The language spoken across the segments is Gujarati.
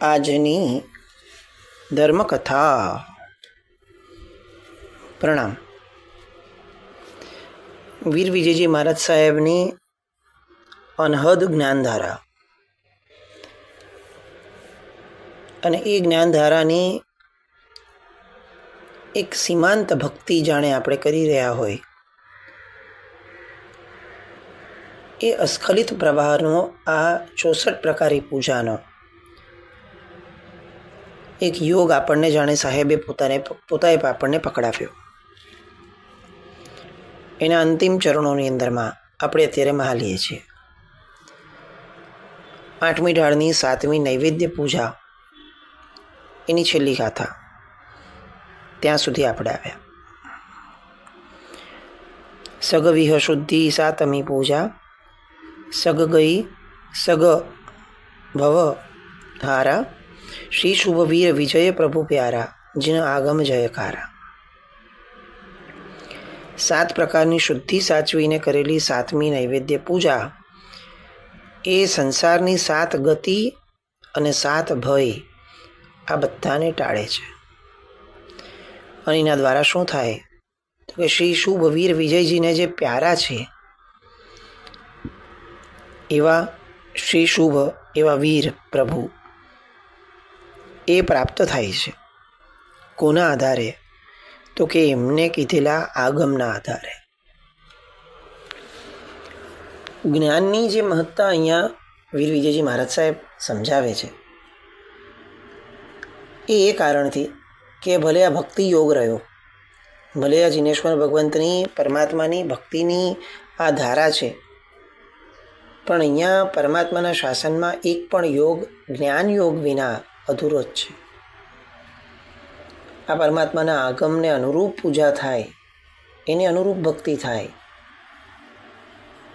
આજની ધર્મકથા. પ્રણામ. વીર વિજયજી મહારાજ સાહેબની અનહદ જ્ઞાનધારા અને એ જ્ઞાનધારાની એક સીમાંત ભક્તિ જાણે આપણે કરી રહ્યા હોય એ અસ્ખલિત પ્રવાહનો આ 64 પ્રકારી પૂજાનો એક યોગ આપણને જાણે સાહેબે પોતાએ આપણને પકડાવ્યો. એના અંતિમ ચરણોની અંદરમાં આપણે અત્યારે મહાલીએ છીએ. 8મી ઢાળની 7મી નૈવેદ્ય પૂજા, એની છેલ્લી ગાથા, ત્યાં સુધી આપણે આવ્યા. સગવિહ શુદ્ધિ 7મી પૂજા. સગ ગઈ સગ ભવ હારા, શ્રી શુભ વીર વિજય પ્રભુ પ્યારા, જીન આગમ જયકારા. 7 પ્રકારની શુદ્ધિ સાચવીને કરેલી 7મી નૈવેદ્ય પૂજા એ સંસારની 7 ગતિ અને 7 ભય આ બધાને ટાળે છે. અને એના દ્વારા શું થાય તો કે શ્રી શુભ વીર વિજયજીને જે પ્યારા છે એવા શ્રી શુભ એવા વીર પ્રભુ એ પ્રાપ્ત થાય છે. કોના આધારે તો કે એમને કીધેલા આગમના આધારે. જ્ઞાનની જે મહત્તા અહીંયા વીર વિજયજી મહારાજ સાહેબ સમજાવે છે એ કારણથી કે ભલે આ ભક્તિ યોગ રહ્યો, ભલે આ જિનેશ્વર ભગવંતની પરમાત્માની ભક્તિની આ ધારા છે, પણ અહીંયા પરમાત્માના શાસનમાં એક પણ યોગ જ્ઞાન યોગ વિના અધૂરો જ છે. આ પરમાત્માના આગમને અનુરૂપ પૂજા થાય, એને અનુરૂપ ભક્તિ થાય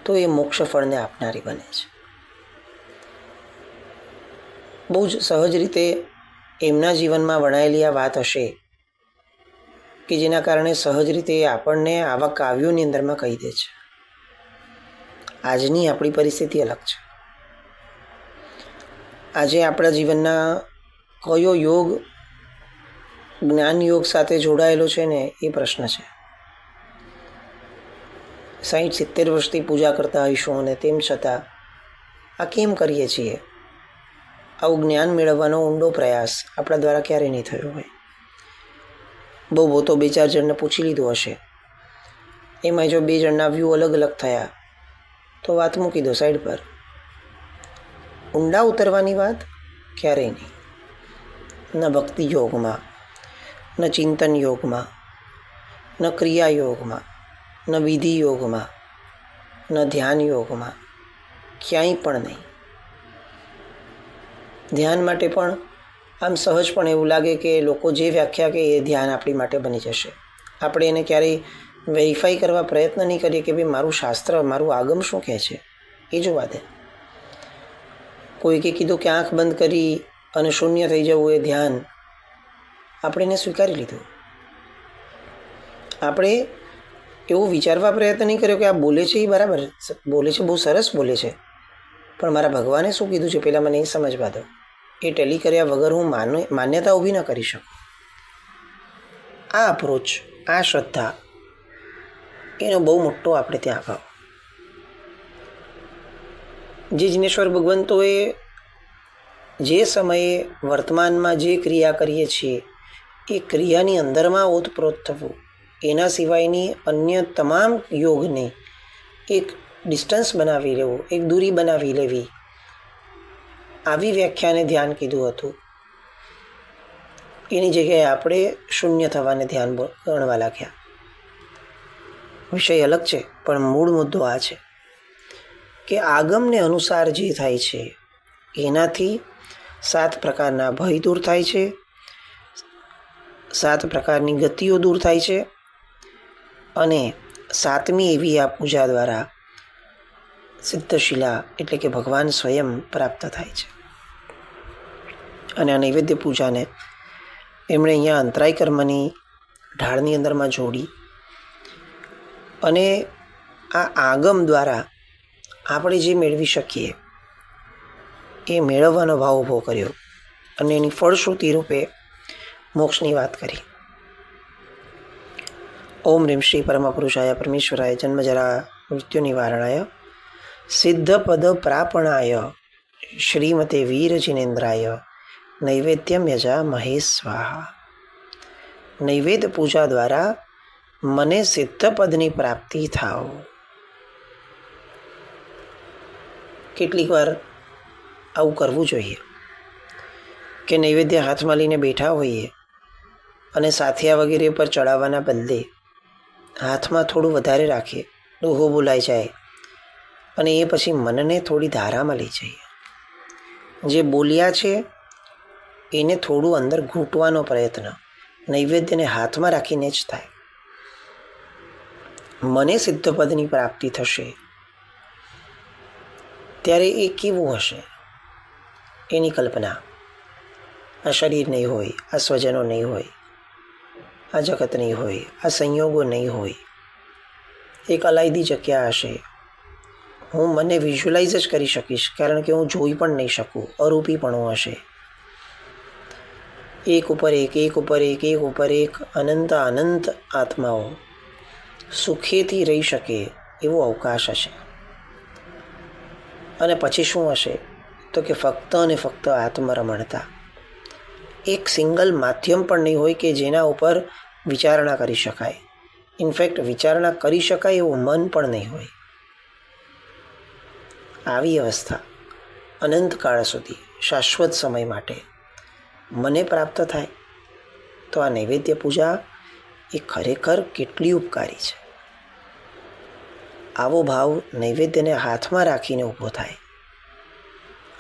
તો એ મોક્ષ ફળને આપનારી બને છે. બહુ જ સહજ રીતે એમના જીવનમાં વણાયેલી આ વાત હશે કે જેના કારણે સહજ રીતે આપણને આવા કાવ્યોની અંદરમાં કહી દે છે. આજની આપણી પરિસ્થિતિ અલગ છે. આજે આપણા જીવનના કયો યોગ જ્ઞાન યોગ સાથે જોડાયેલો છે ને એ પ્રશ્ન છે. 60-70 વર્ષથી પૂજા કરતા હોઈશું અને તેમ છતાં આ કેમ કરીએ છીએ? આવું જ્ઞાન મેળવવાનો ઊંડો પ્રયાસ આપણા દ્વારા ક્યારેય નહીં થયો હોય. બહુ તો 2-4 જણને પૂછી લીધું હશે. એમાં જો 2 જણના વ્યૂ અલગ અલગ થયા તો વાત મૂકી દો સાઈડ પર. ઊંડા ઉતરવાની વાત ક્યારેય નહીં. ન ભક્તિ યોગમાં, ન ચિંતન યોગમાં, ન ક્રિયા યોગમાં, ન વિધિ યોગમાં, ન ધ્યાન યોગમાં, ક્યાંય પણ નહીં. ધ્યાન માટે પણ આમ સહજ પણ એવું લાગે કે લોકો જે વ્યાખ્યા કે એ ધ્યાન આપણી માટે બની જશે. આપણે એને ક્યારેય વેરીફાઈ કરવા પ્રયત્ન નહીં કરીએ કે ભાઈ મારું શાસ્ત્ર, મારું આગમ શું કહે છે એ જોવા દે. કોઈકે કીધું કે આંખ બંધ કરી અને શૂન્ય થઈ જવું એ ધ્યાન, આપણે એને સ્વીકારી લીધું. આપણે એવું વિચારવા પ્રયત્ન નહીં કર્યો કે આ બોલે છે એ બરાબર બોલે છે, બહુ સરસ બોલે છે, પણ મારા ભગવાને શું કીધું છે પહેલાં મને એ સમજવા દો. એ ટેલી કર્યા વગર હું માન્યતા ઊભી ન કરી શકું. આ અપ્રોચ, આ શ્રદ્ધા, એનો બહુ મોટો આપણે ત્યાં અભાવ. જે જિનેશ્વર ભગવંતોએ જે સમયે વર્તમાનમાં જે ક્રિયા કરીએ છીએ એ ક્રિયાની અંદરમાં ઓતપ્રોત થવું, એના સિવાયની અન્ય તમામ યોગને એક ડિસ્ટન્સ બનાવી લેવું, એક દૂરી બનાવી લેવી, આવી વ્યાખ્યાને ધ્યાન કીધું હતું. એની જગ્યાએ આપણે શૂન્ય થવાને ધ્યાન ગણવા લાગ્યા. વિષય અલગ છે પણ મૂળ મુદ્દો આ છે કે આગમને અનુસાર જે થાય છે એનાથી 7 પ્રકારના ભય દૂર થાય છે, 7 પ્રકારની ગતિઓ દૂર થાય છે અને 7મી એવી આ પૂજા દ્વારા સિદ્ધશિલા એટલે કે ભગવાન સ્વયં પ્રાપ્ત થાય છે. અને આ નૈવેદ્ય પૂજાને એમણે અહીંયા અંતરાય કર્મની ઢાળની અંદરમાં જોડી અને આ આગમ દ્વારા આપણે જે મેળવી શકીએ એ મેળવવાનો ભાવ ઊભો કર્યો. અને એની ફળશ્રુતિ રૂપે મોક્ષની વાત કરી. ઓમ રીમ શ્રી પરમ પુરુષાય પરમેશ્વરાય જન્મજરા મૃત્યુ નિવારણાય સિદ્ધ પદ પ્રાપણાય શ્રીમતે વીર જિનેન્દ્રાય નૈવેદ્યમ યજા મહેશ સ્વાહા. નૈવેદ્ય પૂજા દ્વારા મને સિદ્ધ પદની પ્રાપ્તિ થાવ. કેટલીક વાર આવું કરવું જોઈએ કે નૈવેદ્ય હાથમાં લઈને બેઠા હોઈએ અને સાથિયા વગેરે પર ચડાવવાના બદલે હાથમાં થોડું વધારે રાખીએ, દોહો બોલાઈ જાય અને એ પછી મનને થોડી ધારામાં લઈ જઈએ. જે બોલ્યા છે એને થોડું અંદર ઘૂંટવાનો પ્રયત્ન નૈવેદ્યને હાથમાં રાખીને જ થાય. મને સિદ્ધ પદની પ્રાપ્તિ થશે ત્યારે એ કેવું હશે એની કલ્પના. આ શરીર નહીં હોય, આ સ્વજનો નહીં હોય, આ જગત નહીં હોય, આ સંયોગો નહીં હોય, એક અલાયદી જગ્યા હશે. હું મને વિઝ્યુલાઇઝ જ કરી શકીશ, કારણ કે હું જોઈ પણ નહીં શકું. અરૂપીપણું હશે. એક ઉપર એક, એક ઉપર એક, એક ઉપર એક અનંત અનંત આત્માઓ સુખેથી રહી શકે એવો અવકાશ હશે. અને પછી શું હશે તો કે ફક્ત અને ફક્ત આત્મરમણતા. એક સિંગલ માધ્યમ પણ નહીં હોય કે જેના ઉપર વિચારણા કરી શકાય. ઇનફેક્ટ વિચારણા કરી શકાય એવું મન પણ નહીં હોય. આવી અવસ્થા અનંતકાળ સુધી શાશ્વત સમય માટે મને પ્રાપ્ત થાય તો આ નૈવેદ્ય પૂજા એ ખરેખર કેટલી ઉપકારી છે. આવો ભાવ નૈવેદ્યને હાથમાં રાખીને ઊભો થાય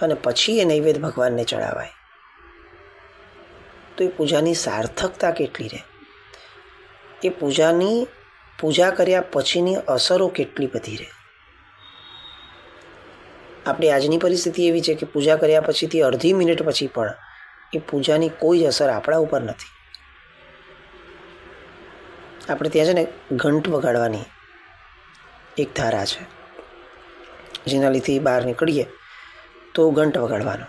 અને પછી એ નૈવેદ્ય ભગવાનને ચડાવાય તો એ પૂજાની સાર્થકતા કેટલી રહે. એ પૂજા કર્યા પછીની અસરો કેટલી બધી રહે. આપણી આજની પરિસ્થિતિ એવી છે કે પૂજા કર્યા પછીથી અડધી મિનિટ પછી પણ એ પૂજાની કોઈ જ અસર આપણા ઉપર નથી. આપણે ત્યાં છે ને ઘંટ વગાડવાની એક ધારા છે, જેના લીધે બહાર નીકળીએ તો ઘંટ વગાડવાનો.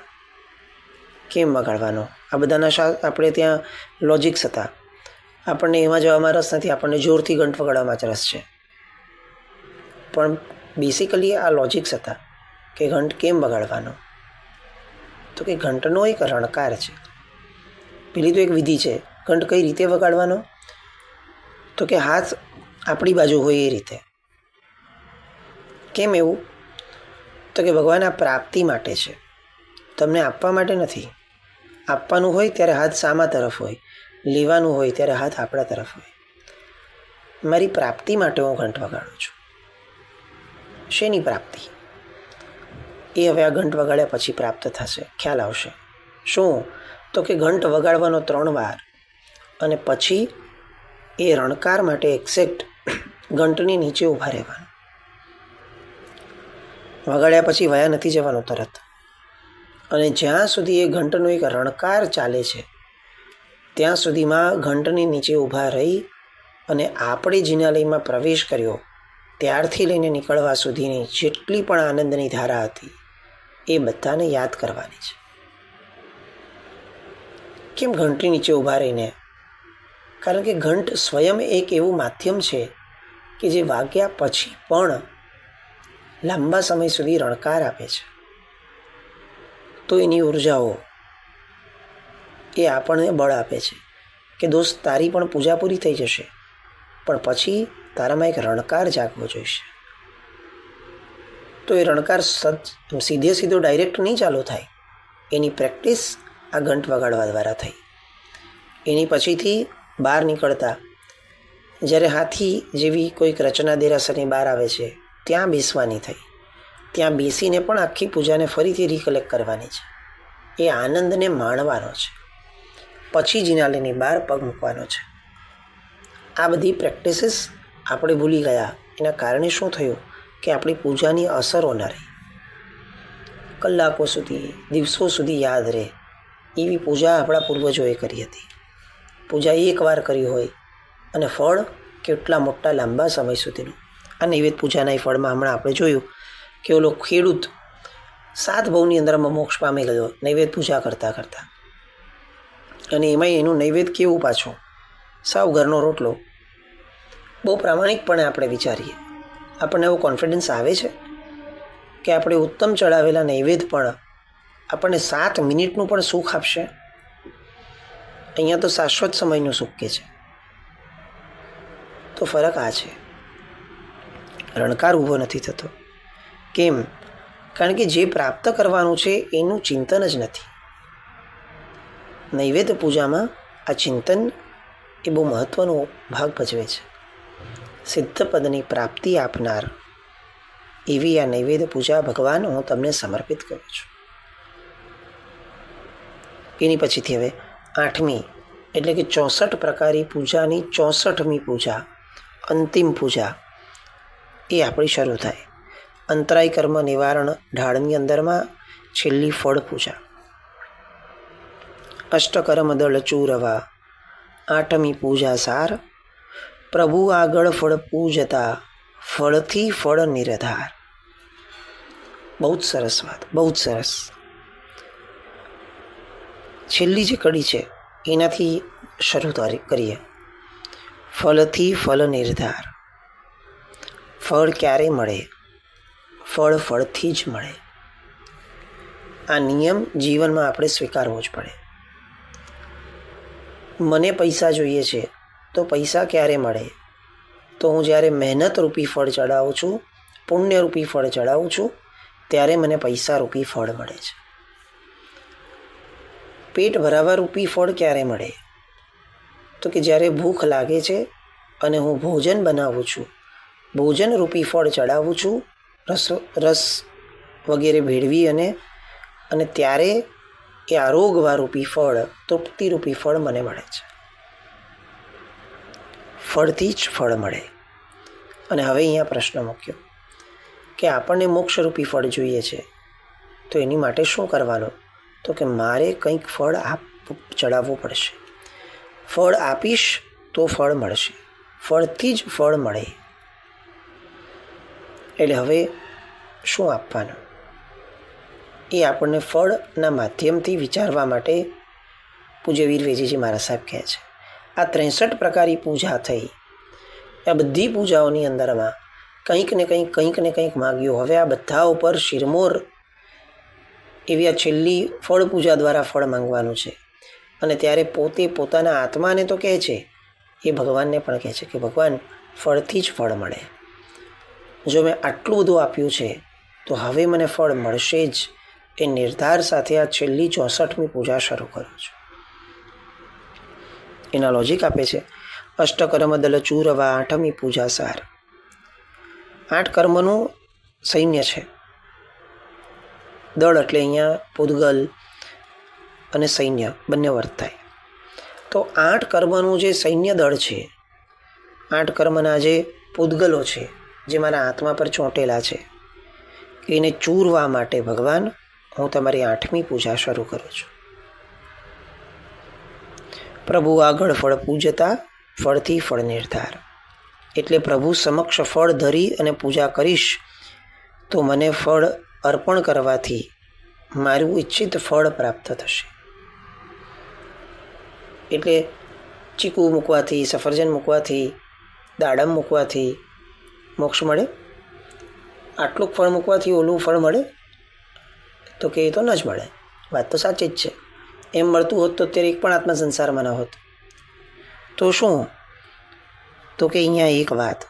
કેમ વગાડવાનો? આ બધાના આપણે ત્યાં લોજિક્સ હતા. આપણને એમાં જવામાં રસ નથી, આપણને જોરથી ઘંટ વગાડવામાં જ રસ છે. પણ બેસિકલી આ લોજિક્સ હતા કે ઘંટ કેમ વગાડવાનો, તો કે ઘંટનો એક રણકાર છે. પેલી તો એક વિધિ છે. ઘંટ કઈ રીતે વગાડવાનો તો કે હાથ આપણી બાજુ હોય એ રીતે. કેમ એવું? તો કે ભગવાન આ પ્રાપ્તિ માટે છે, તમને આપવા માટે નથી. આપવાનું હોય ત્યારે હાથ સામા તરફ હોય, લેવાનું હોય ત્યારે હાથ આપણા તરફ હોય. મારી પ્રાપ્તિ માટે હું ઘંટ વગાડું છું. શેની પ્રાપ્તિ? એ હવે આ ઘંટ વગાડ્યા પછી પ્રાપ્ત થશે, ખ્યાલ આવશે. શું? તો કે ઘંટ વગાડવાનો 3 વાર અને પછી એ રણકાર માટે એક્ઝેક્ટ ઘંટની નીચે ઊભા રહેવાનું. વગાડ્યા પછી વયા નથી જવાનું તરત. અને જ્યાં સુધી એ ઘંટનો એક રણકાર ચાલે છે ત્યાં સુધીમાં ઘંટની નીચે ઊભા રહી અને આપણે જિનાલયમાં પ્રવેશ કર્યો ત્યારથી લઈને નીકળવા સુધીની જેટલી પણ આનંદની ધારા હતી એ બધાને યાદ કરવાની છે. કેમ ઘંટની નીચે ઊભા રહીને? કારણ કે ઘંટ સ્વયં એક એવું માધ્યમ છે કે જે વાગ્યા પછી પણ લાંબા સમય સુધી રણકાર આપે છે. તો એની ઉર્જાઓ એ આપણને બળ આપે છે કે દોસ્ત, તારી પણ પૂજા પૂરી થઈ જશે, પણ પછી તારામાં એક રણકાર જાગવો જોઈશે. તો એ રણકાર સીધો ડાયરેક્ટ નહીં ચાલુ થાય. એની પ્રેક્ટિસ આ ઘંટ વગાડવા દ્વારા થઈ. એની પછીથી બહાર નીકળતા જ્યારે હાથી જેવી કોઈક રચના દેરાસરની બહાર આવે છે ત્યાં બેસવાની થઈ. ત્યાં બેસીને પણ આખી પૂજાને ફરીથી રિકલેક્ટ કરવાની છે. એ આનંદને માણવાનો છે. પછી જિનાલયની બહાર પગ મૂકવાનો છે. આ બધી પ્રેક્ટિસીસ આપણે ભૂલી ગયા. એના કારણે શું થયું કે આપણી પૂજાની અસરો ન રહી. કલાકો સુધી, દિવસો સુધી યાદ રહે એવી પૂજા આપણા પૂર્વજોએ કરી હતી. પૂજા એકવાર કરી હોય અને ફળ કેટલા મોટા લાંબા સમય સુધીનું. આ નૈવેદ્ય પૂજાના ફળમાં હમણાં આપણે જોયું કે ઓલો ખેડૂત 7 ભવની અંદરમાં મોક્ષ પામી ગયો નૈવેદ્ય પૂજા કરતાં કરતાં. અને એમાંય એનું નૈવેદ્ય કેવું પાછું, સાવ ઘરનો રોટલો. બહુ પ્રામાણિકપણે આપણે વિચારીએ, આપણને એવો કોન્ફિડન્સ આવે છે કે આપણે ઉત્તમ ચડાવેલા નૈવેદ્ય પણ આપણને 7 મિનિટનું પણ સુખ આપશે? અહીંયા તો શાશ્વત સમયનું સુખ કે છે. તો ફરક આ છે, રણકાર ઊભો નથી થતો. કેમ? કારણ કે જે પ્રાપ્ત કરવાનું છે એનું ચિંતન જ નથી. નૈવેદ્ય પૂજામાં આ ચિંતન એ બહુ મહત્વનો ભાગ ભજવે છે. સિદ્ધ પદની પ્રાપ્તિ આપનાર એવી આ નૈવેદ્ય પૂજા ભગવાન હું તમને સમર્પિત કરું છું. એની પછીથી હવે 8મી એટલે કે 64 પ્રકારી પૂજાની 64મી પૂજા, અંતિમ પૂજા એ આપણી શરૂ થાય. અંતરાય કર્મ નિવારણ ઢાળની અંદરમાં છેલ્લી ફળ પૂજા. અષ્ટકર્મ દળ ચૂરવા 8મી પૂજા સાર, પ્રભુ આગળ ફળ પૂજતા ફળથી ફળ નિરધાર. બહુ જ સરસ વાત, બહુ જ સરસ. છેલ્લી જે કડી છે એનાથી શરૂ કરીએ. ફળથી ફળ નિર્ધાર. ફળ ક્યારે મળે? ફળ ફળથી જ મળે. આ નિયમ જીવનમાં આપણે સ્વીકારવો જ પડે. મને પૈસા જોઈએ છે તો પૈસા ક્યારે મળે? તો હું જ્યારે મહેનત રૂપી ફળ ચડાવું છું, પુણ્ય રૂપી ફળ ચડાવું છું, ત્યારે મને પૈસા રૂપી ફળ મળે છે. પેટ ભરાવા રૂપી ફળ ક્યારે મળે? તો કે જ્યારે ભૂખ લાગે છે અને હું ભોજન બનાવું છું, ભોજન રૂપી ફળ ચડાવું છું, રસ વગેરે ભેળવી અને ત્યારે એ આરોગવા રૂપી ફળ, તૃપ્તિ રૂપી ફળ મને મળે છે. ફળથી જ ફળ મળે. અને હવે અહીંયા પ્રશ્ન મૂક્યો કે આપણને મોક્ષરૂપી ફળ જોઈએ છે, તો એની માટે શું કરવાનું? તો કે મારે કંઈક ફળ ચડાવવું પડશે. ફળ આપીશ તો ફળ મળશે. ફળથી જ ફળ મળે. એટલે હવે શું આપવાનું એ આપણને ફળના માધ્યમથી વિચારવા માટે પૂજ્ય વીર વેજીજી મહારાજ સાહેબ કહે છે. આ 63 પ્રકારી પૂજા થઈ. આ બધી પૂજાઓની અંદરમાં કંઈક ને કંઈક માગ્યું. હવે આ બધા ઉપર શિરમોર એવી આ છેલ્લી ફળ પૂજા દ્વારા ફળ માંગવાનું છે. અને ત્યારે પોતે પોતાના આત્માને તો કહે છે, એ ભગવાનને પણ કહે છે કે ભગવાન ફળથી જ ફળ મળે. જો મેં આટલું બધું આપ્યું છે તો હવે મને ફળ મળશે જ. એ નિર્ધાર સાથે આ છેલ્લી 64મી પૂજા શરૂ કરું છું. એના લોજિક આપે છે. અષ્ટકર્મ દલ ચૂરવા 8મી પૂજા સાર. 8 કર્મનું સૈન્ય છે. દળ એટલે અહીંયા પૂદગલ અને સૈન્ય બંને વર્તાય. તો 8 કર્મનું જે સૈન્ય દળ છે, 8 કર્મના જે પૂદગલો છે, જે મારા આત્મા પર ચોંટેલા છે, એને ચૂરવા માટે ભગવાન હું તમારી 8મી પૂજા શરૂ કરું છું. પ્રભુ આગળ ફળ પૂજતા ફળથી ફળ નિર્ધાર. એટલે પ્રભુ સમક્ષ ફળ ધરી અને પૂજા કરીશ તો મને ફળ અર્પણ કરવાથી મારું ઈચ્છિત ફળ પ્રાપ્ત થશે. એટલે ચીકુ મૂકવાથી, સફરજન મૂકવાથી, દાડમ મૂકવાથી મોક્ષ મળે? આટલું ફળ મૂકવાથી ઓલું ફળ મળે? તો કે એ તો ન જ મળે. વાત તો સાચી જ છે. એમ મળતું હોત તો અત્યારે એક પણ આત્મા સંસારમાં ન હોત. તો શું? તો કે અહીંયા એક વાત,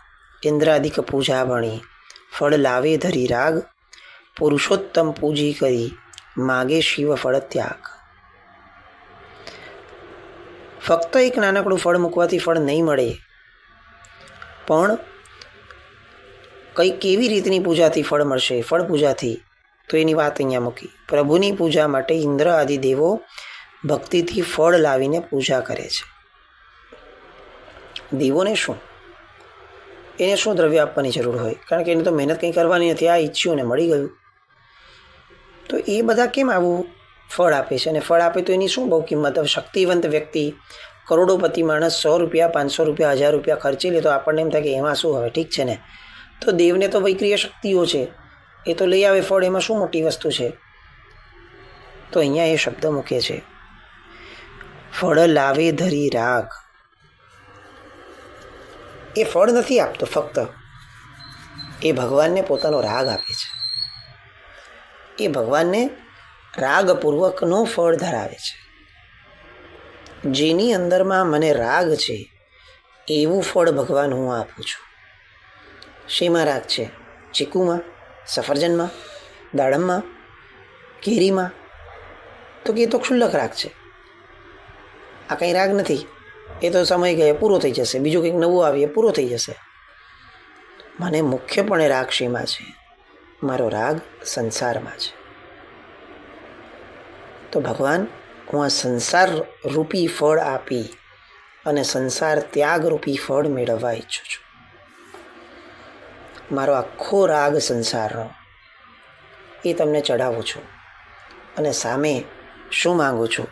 ઇન્દ્રાદિક પૂજા ભણી ફળ લાવે ધરી રાગ, પુરુષોત્તમ પૂજી કરી માગે શિવ ફળ ત્યાગ. ફક્ત એક નાનકડું ફળ મૂકવાથી ફળ નહીં મળે, પણ કંઈ કેવી રીતની પૂજાથી ફળ મળશે? ફળ પૂજાથી. તો એની વાત અહીંયા મૂકી. પ્રભુની પૂજા માટે ઇન્દ્ર આદિ દેવો ભક્તિથી ફળ લાવીને પૂજા કરે છે. દેવોને શું? એને શું દ્રવ્ય આપવાની જરૂર હોય? કારણ કે એને તો મહેનત કંઈ કરવાની નથી. આ ઈચ્છ્યું ને મળી ગયું. તો એ બધા કેમ આવું ફળ આપે છે? અને ફળ આપે તો એની શું બહુ કિંમત? શક્તિવંત વ્યક્તિ, કરોડોપતિ માણસ 100 રૂપિયા, 500 રૂપિયા, 1000 રૂપિયા ખર્ચી લે તો આપણને એમ થાય કે એમાં શું હવે? ઠીક છે ને. તો દેવને તો વૈક્રિય શક્તિઓ છે, એ તો લઈ આવે ફળ. એમાં શું મોટી વસ્તુ છે? તો અહીંયા એ શબ્દ મૂકે છે, ફળ લાવે ધરી રાગ. એ ફળ નથી આપતો, ફક્ત એ ભગવાનને પોતાનો રાગ આપે છે. એ ભગવાનને રાગપૂર્વકનો ફળ ધરાવે છે. જેની અંદરમાં મને રાગ છે એવું ફળ ભગવાન હું આપું છું. શેમાં રાગ છે? ચીકુમાં, સફરજનમાં, દાડમમાં, કેરીમાં? તો કે એ તો ક્ષુલ્લક રાગ છે, આ કંઈ રાગ નથી, એ તો સમય ગયે પૂરો થઈ જશે, બીજું કંઈક નવું આવીએ પૂરો થઈ જશે. મને મુખ્યપણે રાગ શેમાં છે? મારો રાગ સંસારમાં છે. તો ભગવાન, હું આ સંસાર રૂપી ફળ આપી અને સંસાર ત્યાગ રૂપી ફળ મેળવવા ઈચ્છું છું. મારો આખો રાગ સંસારનો એ તમને ચડાવું છું અને સામે શું માગું છું?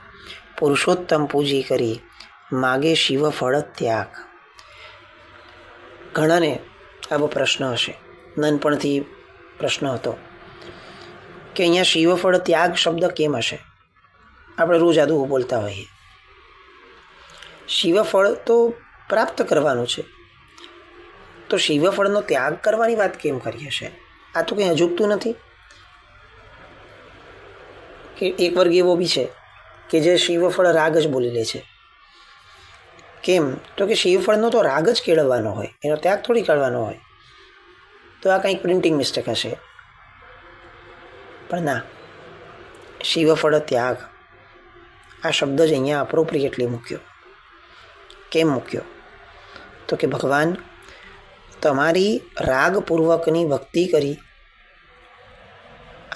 પુરુષોત્તમ પૂજી કરી માગે શિવ ફળ ત્યાગ. ઘણાને આવો પ્રશ્ન હશે, નાનપણથી પ્રશ્ન હતો કે અહીંયા શિવ ફળ ત્યાગ શબ્દ કેમ હશે? આપણે રોજ આદુ બોલતા હોઈએ. શિવ ફળ તો પ્રાપ્ત કરવાનું છે, તો શિવ ફળનો ત્યાગ કરવાની વાત કેમ કરી હશે? આ તો કંઈ અજુગતું નથી. કે એક વર્ગ એવો બી છે કે જે શિવફળ રાગ જ બોલી લે છે. કેમ? તો કે શિવફળનો તો રાગ જ કેળવવાનો હોય, એનો ત્યાગ થોડી કાઢવાનો હોય. તો આ કંઈક પ્રિન્ટિંગ મિસ્ટેક હશે. પણ ના, શિવફળ ત્યાગ આ શબ્દ જ અહીંયા અપ્રોપ્રિએટલી મૂક્યો. કેમ મૂક્યો? તો કે ભગવાન, તમારી રાગપૂર્વકની ભક્તિ કરી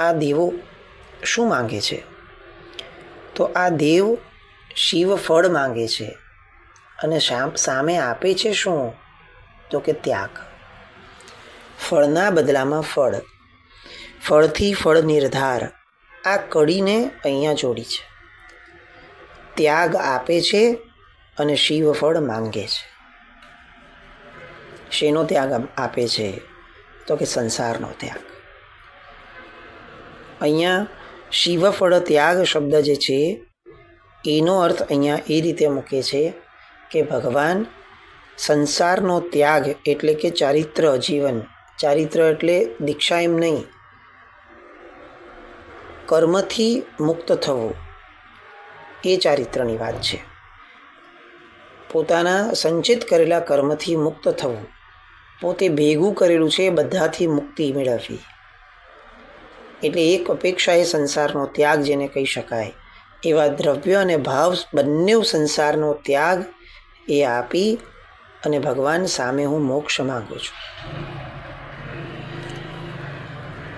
આ દેવો શું માંગે છે? તો આ દેવ શિવ ફળ માંગે છે અને સામે આપે છે શું? તો કે ત્યાગ. ફળના બદલામાં ફળ, ફળથી ફળ નિર્ધાર, આ કડીને અહીંયા જોડી છે. ત્યાગ આપે છે અને શિવ ફળ માંગે છે. શેનો ત્યાગ આપે છે? તો કે સંસારનો ત્યાગ. અહીંયા શિવફળ ત્યાગ શબ્દ જે છે એનો અર્થ અહીંયા એ રીતે મૂકે છે કે ભગવાન સંસારનો ત્યાગ એટલે કે ચારિત્ર જીવન, ચારિત્ર એટલે દીક્ષા એમ નહીં, કર્મથી મુક્ત થવું, એ ચારિત્રની વાત છે. પોતાના સંચિત કરેલા કર્મથી મુક્ત થવું, પોતે ભેગું કરેલું છે બધાથી મુક્તિ મેળવવી, એટલે એક અપેક્ષા એ સંસારનો ત્યાગ જેને કહી શકાય. એવા દ્રવ્ય અને ભાવ બંને સંસારનો ત્યાગ એ આપી અને ભગવાન સામે હું મોક્ષ માંગુ છું.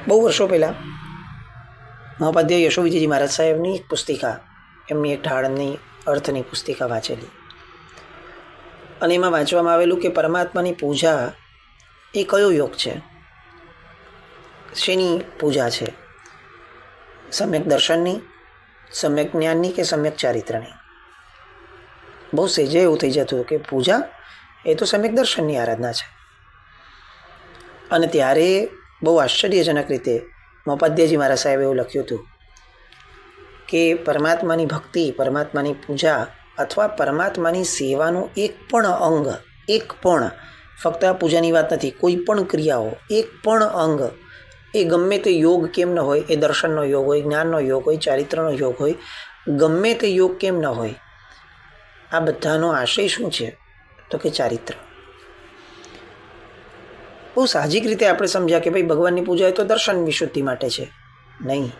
બહુ વર્ષો પહેલાં મહોપાધ્યાય યશોવિજયજી મહારાજ સાહેબની એક પુસ્તિકા, એમની એક ઢાળની અર્થની પુસ્તિકા વાંચેલી અને એમાં વાંચવામાં આવેલું કે પરમાત્માની પૂજા એ કયો યોગ છે? શેની પૂજા છે? સમ્યક દર્શનની, સમ્યક જ્ઞાનની કે સમ્યક ચારિત્રની? બહુ સહેજે એવું થઈ જતું કે પૂજા એ તો સમ્યક દર્શનની આરાધના છે. અને ત્યારે બહુ આશ્ચર્યજનક રીતે મહોપાધ્યાયજી મારા સાહેબ એવું લખ્યું હતું કે પરમાત્માની ભક્તિ, પરમાત્માની પૂજા અથવા પરમાત્માની સેવાનું એક પણ અંગ, એક પણ, ફક્ત આ પૂજાની વાત નથી, કોઈ પણ ક્રિયાઓ, એક પણ અંગ એ ગમે તે યોગ કેમ ન હોય, એ દર્શનનો યોગ હોય, જ્ઞાનનો યોગ હોય, ચારિત્રનો યોગ હોય, ગમે તે યોગ કેમ ન હોય, આ બધાનો આશય શું છે? તો કે ચારિત્ર. બહુ સાહજિક રીતે આપણે સમજ્યા કે ભાઈ ભગવાનની પૂજા એ તો દર્શન વિશુદ્ધિ માટે છે. નહીં,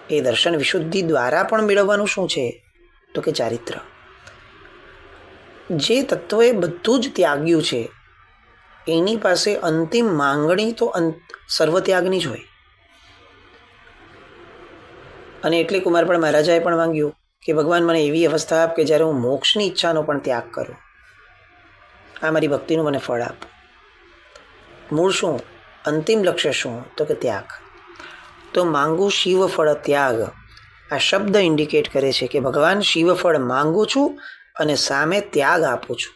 એ દર્શન વિશુદ્ધિ દ્વારા પણ મેળવવાનું શું છે? તો કે ચારિત્ર. જે તત્વએ બધું જ ત્યાગ્યું છે એની પાસે અંતિમ માંગણી તો સર્વત્યાગની જ હોય. અને એટલે કુમારપાળ મહારાજાએ પણ માંગ્યું કે ભગવાન મને એવી અવસ્થા આપ કે જ્યારે હું મોક્ષની ઈચ્છાનો પણ ત્યાગ કરું, આ મારી ભક્તિનું મને ફળ આપ. મૂળ શું? અંતિમ લક્ષ્ય શું? તો કે ત્યાગ. તો માંગુ શિવ ફળ ત્યાગ, આ શબ્દ ઇન્ડિકેટ કરે છે કે ભગવાન શિવ ફળ માંગુ છું અને સામે ત્યાગ આપું છું.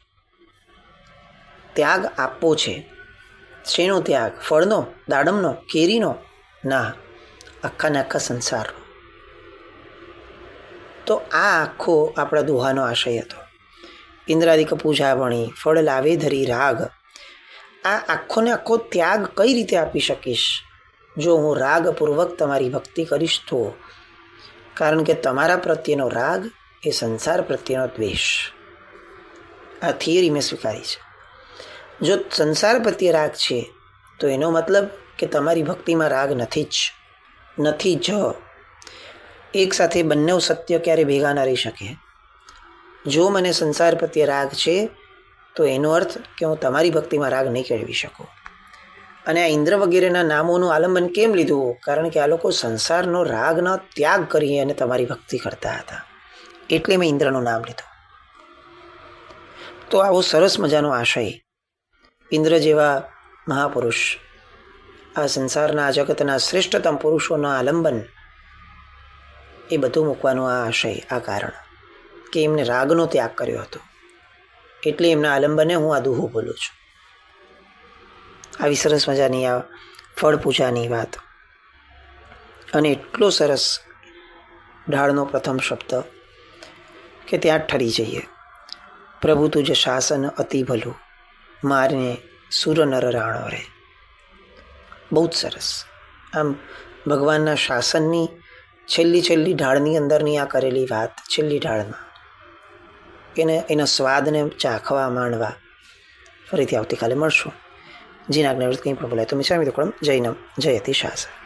ત્યાગ આપવો છે. શેનો ત્યાગ? ફળનો, દાડમનો, કેરીનો? ના, આખા સંસારનો. તો આ આખો આપણા દુહાનો આશય હતો. ઇન્દ્રાદિક પૂજા વણી ફળ લાવે ધરી રાગ. આ આખોને આખો ત્યાગ કઈ રીતે આપી શકીશ જો હું રાગપૂર્વક તમારી ભક્તિ કરીશ તો? કારણ કે તમારા પ્રત્યેનો રાગ એ સંસાર પ્રત્યેનો દ્વેષ. આ થિયરી મેં સ્વીકારી છે. જો સંસાર પ્રત્યે રાગ છે તો એનો મતલબ કે તમારી ભક્તિમાં રાગ નથી જ. એક સાથે બંને સત્ય ક્યારે ભેગા ના રહી શકે. જો મને સંસાર પ્રત્યે રાગ છે તો એનો અર્થ કે હું તમારી ભક્તિમાં રાગ નહીં કેળવી શકું. અને આ ઇન્દ્ર વગેરેના નામોનું આલંબન કેમ લીધું? કારણ કે આ લોકો સંસારનો રાગનો ત્યાગ કરી અને તમારી ભક્તિ કરતા હતા, એટલે મેં ઇન્દ્રનું નામ લીધું. તો આવો સરસ મજાનો આશય, ઇન્દ્ર જેવા મહાપુરુષ, આ સંસારના આ જગતના શ્રેષ્ઠતમ પુરુષોના આલંબન, એ બધું મૂકવાનો આ આશય, આ કારણ કે એમને રાગનો ત્યાગ કર્યો હતો. એટલે એમના આલંબને હું આ દુહો બોલું છું. આવી સરસ મજાની આ ફળ પૂજાની વાત, અને એટલો સરસ ઢાળનો પ્રથમ શબ્દ કે ત્યાં જ ઠરી જઈએ. પ્રભુ તુજ શાસન અતિ ભલું, મારને સુર નર રાણો રે. બહુ જ સરસ. આમ ભગવાનના શાસનની છેલ્લી ઢાળની અંદરની આ કરેલી વાત, છેલ્લી ઢાળમાં એના સ્વાદને ચાખવા, માણવા. ફરીથી આવતીકાલે મળશું. જીનાજ્ઞા કંઈ પણ બોલાય તો મિશ્રામી દુકડમ જૈનમ જયતિ શાસન.